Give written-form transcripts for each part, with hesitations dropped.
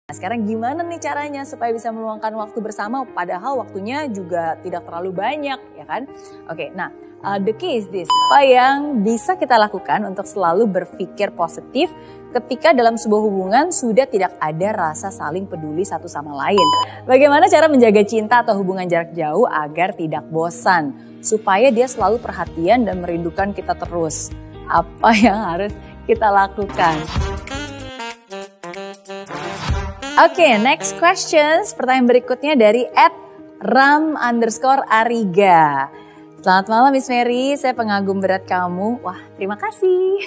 Nah, sekarang gimana nih caranya supaya bisa meluangkan waktu bersama padahal waktunya juga tidak terlalu banyak, ya kan? Oke, nah the key is this. Apa yang bisa kita lakukan untuk selalu berpikir positif ketika dalam sebuah hubungan sudah tidak ada rasa saling peduli satu sama lain? Bagaimana cara menjaga cinta atau hubungan jarak jauh agar tidak bosan? Supaya dia selalu perhatian dan merindukan kita terus. Apa yang harus kita lakukan? Oke, next questions. Pertanyaan berikutnya dari @ram_ariga. Selamat malam Miss Mary, saya pengagum berat kamu. Wah, terima kasih.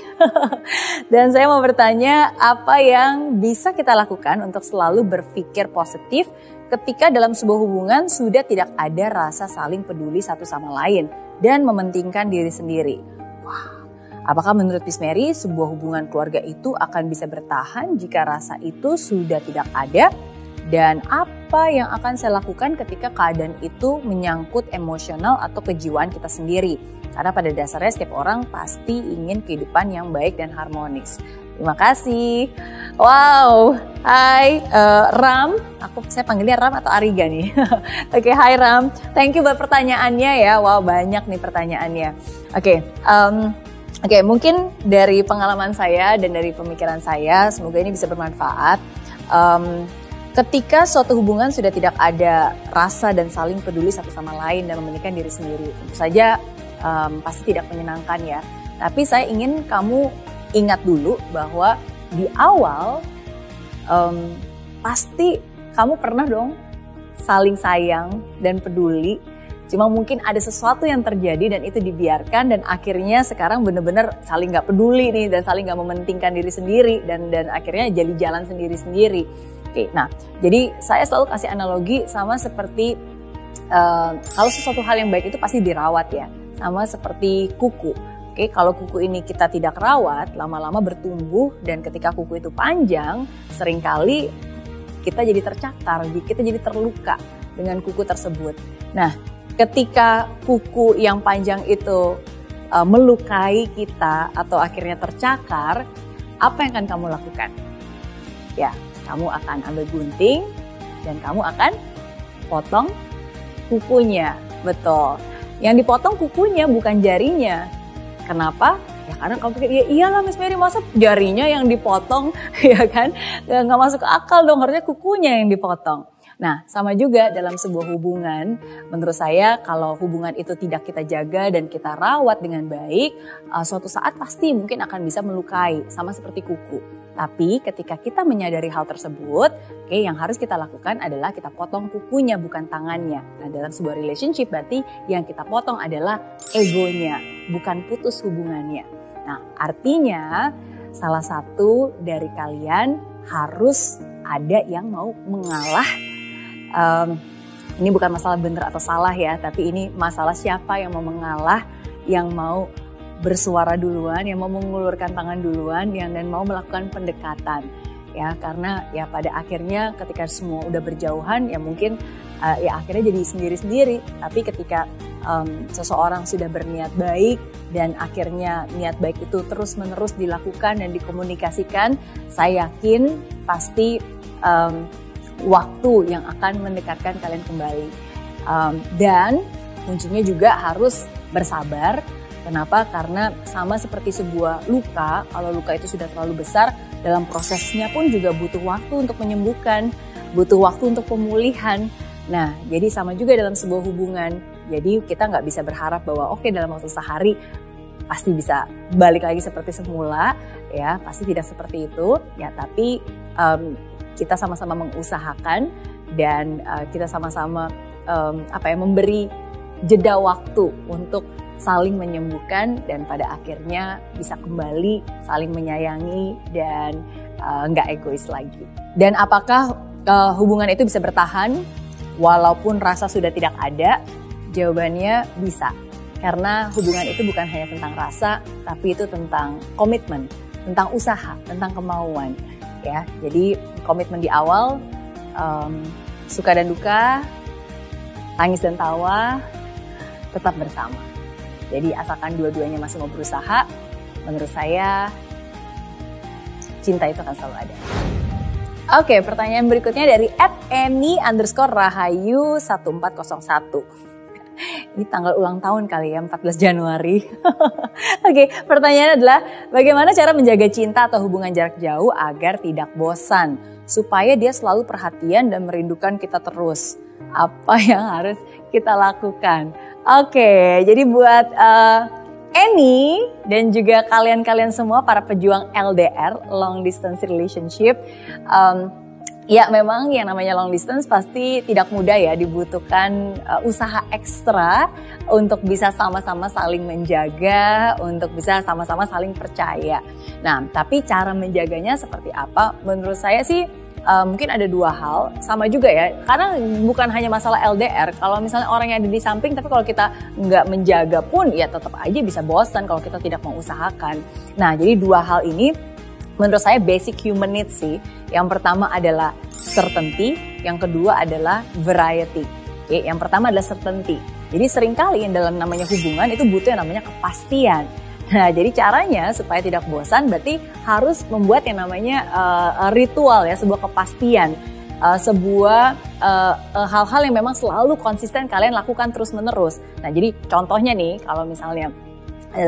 Dan saya mau bertanya, apa yang bisa kita lakukan untuk selalu berpikir positif ketika dalam sebuah hubungan sudah tidak ada rasa saling peduli satu sama lain dan mementingkan diri sendiri? Wah. Apakah menurut Miss Mary sebuah hubungan keluarga itu akan bisa bertahan jika rasa itu sudah tidak ada? Dan apa yang akan saya lakukan ketika keadaan itu menyangkut emosional atau kejiwaan kita sendiri? Karena pada dasarnya setiap orang pasti ingin kehidupan yang baik dan harmonis. Terima kasih. Wow, hai Ram, saya panggilnya Ram atau Ariga nih. Oke, hai Ram, thank you buat pertanyaannya ya. Wow, banyak nih pertanyaannya. Oke, mungkin dari pengalaman saya dan dari pemikiran saya, semoga ini bisa bermanfaat. Ketika suatu hubungan sudah tidak ada rasa dan saling peduli satu sama lain dan mementingkan diri sendiri, tentu saja pasti tidak menyenangkan ya. Tapi saya ingin kamu ingat dulu bahwa di awal pasti kamu pernah dong saling sayang dan peduli. Cuma mungkin ada sesuatu yang terjadi dan itu dibiarkan dan akhirnya sekarang benar-benar saling gak peduli nih dan saling gak mementingkan diri sendiri dan akhirnya jadi jalan sendiri-sendiri. Oke, nah jadi saya selalu kasih analogi sama seperti kalau sesuatu hal yang baik itu pasti dirawat ya, sama seperti kuku. Oke, kalau kuku ini kita tidak rawat, lama-lama bertumbuh dan ketika kuku itu panjang, seringkali kita jadi tercakar, kita jadi terluka dengan kuku tersebut. Nah, ketika kuku yang panjang itu melukai kita atau akhirnya tercakar, apa yang akan kamu lakukan? Ya, kamu akan ambil gunting dan kamu akan potong kukunya. Betul. Yang dipotong kukunya bukan jarinya. Kenapa? Ya karena kamu pikir, ya iyalah Miss Mary, masa jarinya yang dipotong, ya kan? Nggak masuk akal dong, harusnya kukunya yang dipotong. Nah, sama juga dalam sebuah hubungan, menurut saya kalau hubungan itu tidak kita jaga dan kita rawat dengan baik, suatu saat pasti mungkin akan bisa melukai, sama seperti kuku. Tapi ketika kita menyadari hal tersebut, yang harus kita lakukan adalah kita potong kukunya, bukan tangannya. Nah, dalam sebuah relationship berarti yang kita potong adalah egonya, bukan putus hubungannya. Nah, artinya salah satu dari kalian harus ada yang mau mengalah. Ini bukan masalah benar atau salah ya, tapi ini masalah siapa yang mau mengalah, yang mau bersuara duluan, yang mau mengulurkan tangan duluan, dan mau melakukan pendekatan. Ya, karena ya pada akhirnya ketika semua udah berjauhan, ya mungkin ya akhirnya jadi sendiri-sendiri. Tapi ketika seseorang sudah berniat baik dan akhirnya niat baik itu terus-menerus dilakukan dan dikomunikasikan, saya yakin pasti waktu yang akan mendekatkan kalian kembali. Dan kuncinya juga harus bersabar. Kenapa? Karena sama seperti sebuah luka, kalau luka itu sudah terlalu besar, dalam prosesnya pun juga butuh waktu untuk menyembuhkan, butuh waktu untuk pemulihan. Nah, jadi sama juga dalam sebuah hubungan. Jadi kita nggak bisa berharap bahwa oke, dalam waktu sehari pasti bisa balik lagi seperti semula, ya pasti tidak seperti itu. Ya, tapi kita sama-sama mengusahakan dan kita sama-sama memberi jeda waktu untuk saling menyembuhkan dan pada akhirnya bisa kembali saling menyayangi dan nggak egois lagi. Dan apakah hubungan itu bisa bertahan walaupun rasa sudah tidak ada? Jawabannya bisa. Karena hubungan itu bukan hanya tentang rasa, tapi itu tentang komitmen, tentang usaha, tentang kemauan. Ya, jadi komitmen di awal, suka dan duka, tangis dan tawa, tetap bersama. Jadi asalkan dua-duanya masih mau berusaha, menurut saya cinta itu akan selalu ada. Oke, pertanyaan berikutnya dari @eni_rahayu1401. Ini tanggal ulang tahun kali ya, 14 Januari. Oke, pertanyaannya adalah bagaimana cara menjaga cinta atau hubungan jarak jauh agar tidak bosan? Supaya dia selalu perhatian dan merindukan kita terus. Apa yang harus kita lakukan? Oke, jadi buat Eni dan juga kalian-kalian semua para pejuang LDR, long distance relationship, ya memang yang namanya long distance pasti tidak mudah ya, dibutuhkan usaha ekstra untuk bisa sama-sama saling menjaga, untuk bisa sama-sama saling percaya. Nah, tapi cara menjaganya seperti apa? Menurut saya sih mungkin ada dua hal, sama juga ya, karena bukan hanya masalah LDR, kalau misalnya orang yang ada di samping tapi kalau kita nggak menjaga pun ya tetap aja bisa bosan kalau kita tidak mengusahakan. Nah, jadi dua hal ini menurut saya basic human needs sih. Yang pertama adalah certainty, yang kedua adalah variety. Oke, yang pertama adalah certainty. Jadi seringkali yang dalam namanya hubungan itu butuh yang namanya kepastian. Nah, jadi caranya supaya tidak bosan berarti harus membuat yang namanya ritual ya, sebuah kepastian, sebuah hal-hal yang memang selalu konsisten kalian lakukan terus-menerus. Nah, jadi contohnya nih kalau misalnya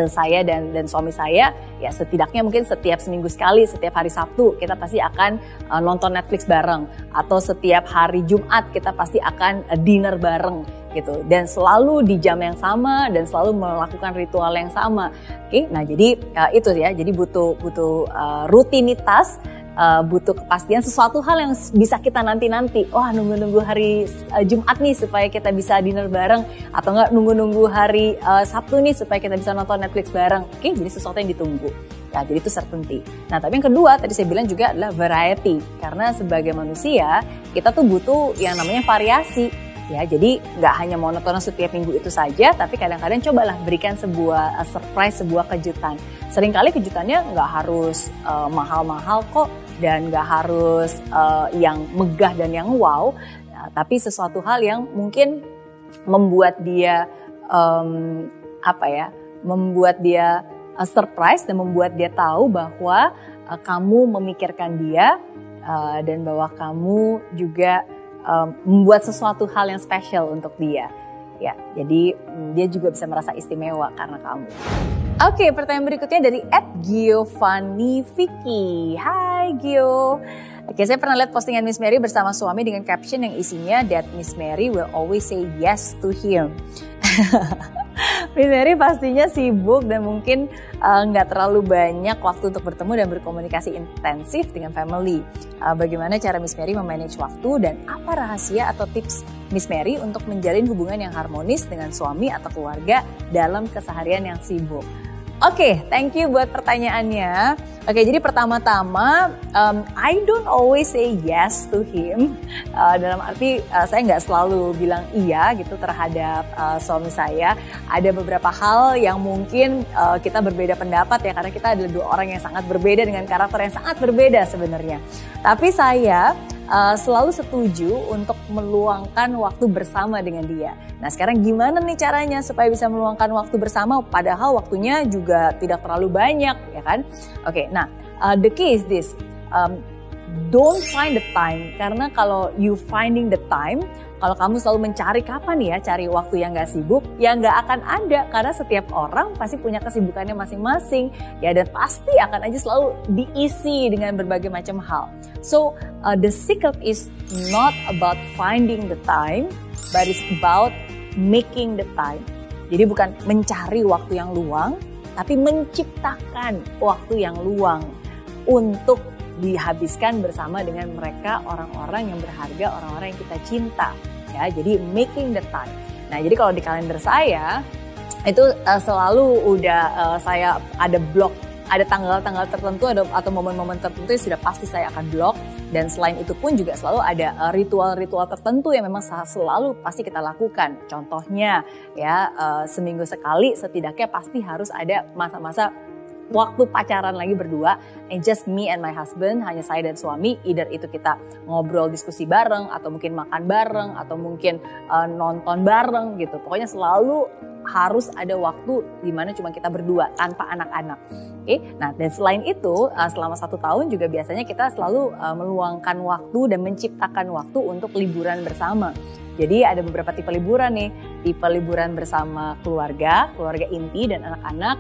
saya dan suami saya ya setidaknya mungkin setiap seminggu sekali, setiap hari Sabtu kita pasti akan nonton Netflix bareng, atau setiap hari Jumat kita pasti akan dinner bareng gitu, dan selalu di jam yang sama dan selalu melakukan ritual yang sama. Oke, nah jadi itu ya, jadi butuh rutinitas, butuh kepastian, sesuatu hal yang bisa kita nanti-nanti. Wah, nunggu-nunggu hari Jumat nih supaya kita bisa dinner bareng, atau enggak nunggu-nunggu hari Sabtu nih supaya kita bisa nonton Netflix bareng. Oke, jadi sesuatu yang ditunggu. Nah, jadi itu certainty. Nah, tapi yang kedua tadi saya bilang juga adalah variety, karena sebagai manusia kita tuh butuh yang namanya variasi. Ya, jadi nggak hanya monoton setiap minggu itu saja, tapi kadang-kadang cobalah berikan sebuah surprise, sebuah kejutan. Seringkali kejutannya nggak harus mahal-mahal kok, dan nggak harus yang megah dan yang wow, tapi sesuatu hal yang mungkin membuat dia membuat dia surprise dan membuat dia tahu bahwa kamu memikirkan dia, dan bahwa kamu juga membuat sesuatu hal yang spesial untuk dia. Ya, jadi dia juga bisa merasa istimewa karena kamu. Oke, pertanyaan berikutnya dari @Giovanni_Vicky. Hai Gio. Oke, saya pernah lihat postingan Miss Mary bersama suami dengan caption yang isinya that Miss Mary will always say yes to him. Miss Mary pastinya sibuk dan mungkin nggak terlalu banyak waktu untuk bertemu dan berkomunikasi intensif dengan family. Bagaimana cara Miss Mary memanage waktu, dan apa rahasia atau tips Miss Mary untuk menjalin hubungan yang harmonis dengan suami atau keluarga dalam keseharian yang sibuk? Oke, thank you buat pertanyaannya. Oke, jadi pertama-tama, I don't always say yes to him. Dalam arti saya nggak selalu bilang iya gitu terhadap suami saya. Ada beberapa hal yang mungkin kita berbeda pendapat ya, karena kita adalah dua orang yang sangat berbeda dengan karakter yang sangat berbeda sebenarnya. Tapi saya selalu setuju untuk meluangkan waktu bersama dengan dia. Nah, sekarang gimana nih caranya supaya bisa meluangkan waktu bersama padahal waktunya juga tidak terlalu banyak, ya kan? Oke, nah the key is this, don't find the time, karena kalau you finding the time, kalau kamu selalu mencari kapan ya cari waktu yang gak sibuk, ya gak akan ada, karena setiap orang pasti punya kesibukannya masing-masing ya, dan pasti akan aja selalu diisi dengan berbagai macam hal. So the secret is not about finding the time, but it's about making the time. Jadi bukan mencari waktu yang luang, tapi menciptakan waktu yang luang untuk dihabiskan bersama dengan mereka, orang-orang yang berharga, orang-orang yang kita cinta. Ya, jadi making the time. Nah, jadi kalau di kalender saya itu selalu udah saya ada blok, ada tanggal-tanggal tertentu atau momen-momen tertentu yang sudah pasti saya akan blok. Dan selain itu pun juga selalu ada ritual-ritual tertentu yang memang selalu pasti kita lakukan. Contohnya ya seminggu sekali setidaknya pasti harus ada masa-masa waktu pacaran lagi berdua, and just me and my husband, hanya saya dan suami, either itu kita ngobrol diskusi bareng, atau mungkin makan bareng, atau mungkin nonton bareng gitu. Pokoknya selalu harus ada waktu di mana cuma kita berdua tanpa anak-anak. Oke, nah dan selain itu selama 1 tahun juga biasanya kita selalu meluangkan waktu dan menciptakan waktu untuk liburan bersama. Jadi ada beberapa tipe liburan nih, tipe liburan bersama keluarga inti dan anak-anak.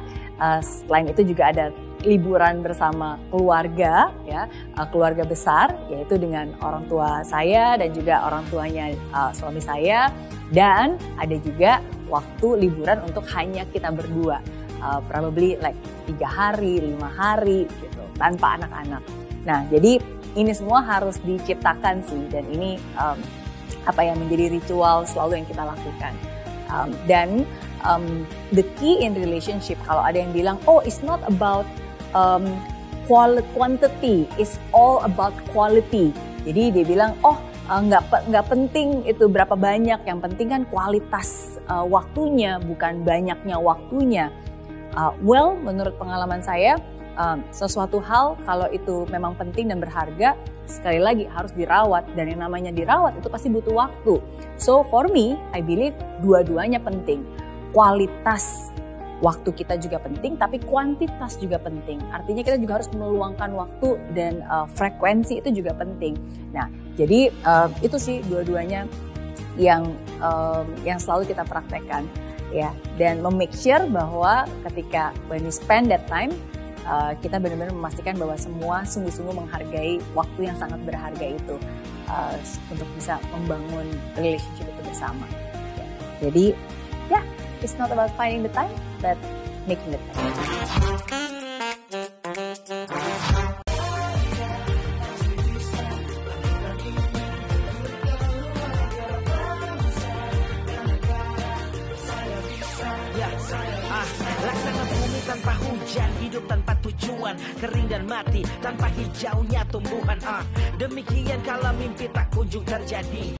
Selain itu juga ada liburan bersama keluarga, ya, keluarga besar, yaitu dengan orang tua saya dan juga orang tuanya suami saya. Dan ada juga waktu liburan untuk hanya kita berdua, probably like 3 hari, 5 hari gitu, tanpa anak-anak. Nah jadi ini semua harus diciptakan sih, dan ini apa yang menjadi ritual selalu yang kita lakukan. Dan the key in relationship, kalau ada yang bilang, oh it's not about quantity, it's all about quality. Jadi dia bilang, oh nggak penting itu berapa banyak, yang penting kan kualitas waktunya, bukan banyaknya waktunya. Well, menurut pengalaman saya, sesuatu hal kalau itu memang penting dan berharga, sekali lagi harus dirawat, dan yang namanya dirawat itu pasti butuh waktu. So for me, I believe dua-duanya penting. Kualitas waktu kita juga penting, tapi kuantitas juga penting. Artinya kita juga harus meluangkan waktu, dan frekuensi itu juga penting. Nah, jadi itu sih dua-duanya yang selalu kita praktekkan, ya. Dan make sure bahwa ketika when we spend that time, kita benar-benar memastikan bahwa semua sungguh-sungguh menghargai waktu yang sangat berharga itu untuk bisa membangun relationship itu bersama. Ya. Jadi, ya, it's not about finding the time, but making the time. Laksana bumi tanpa hujan, hidup tanpa tujuan, kering dan mati tanpa hijaunya tumbuhan. Demikian kalau mimpi tak kunjung terjadi.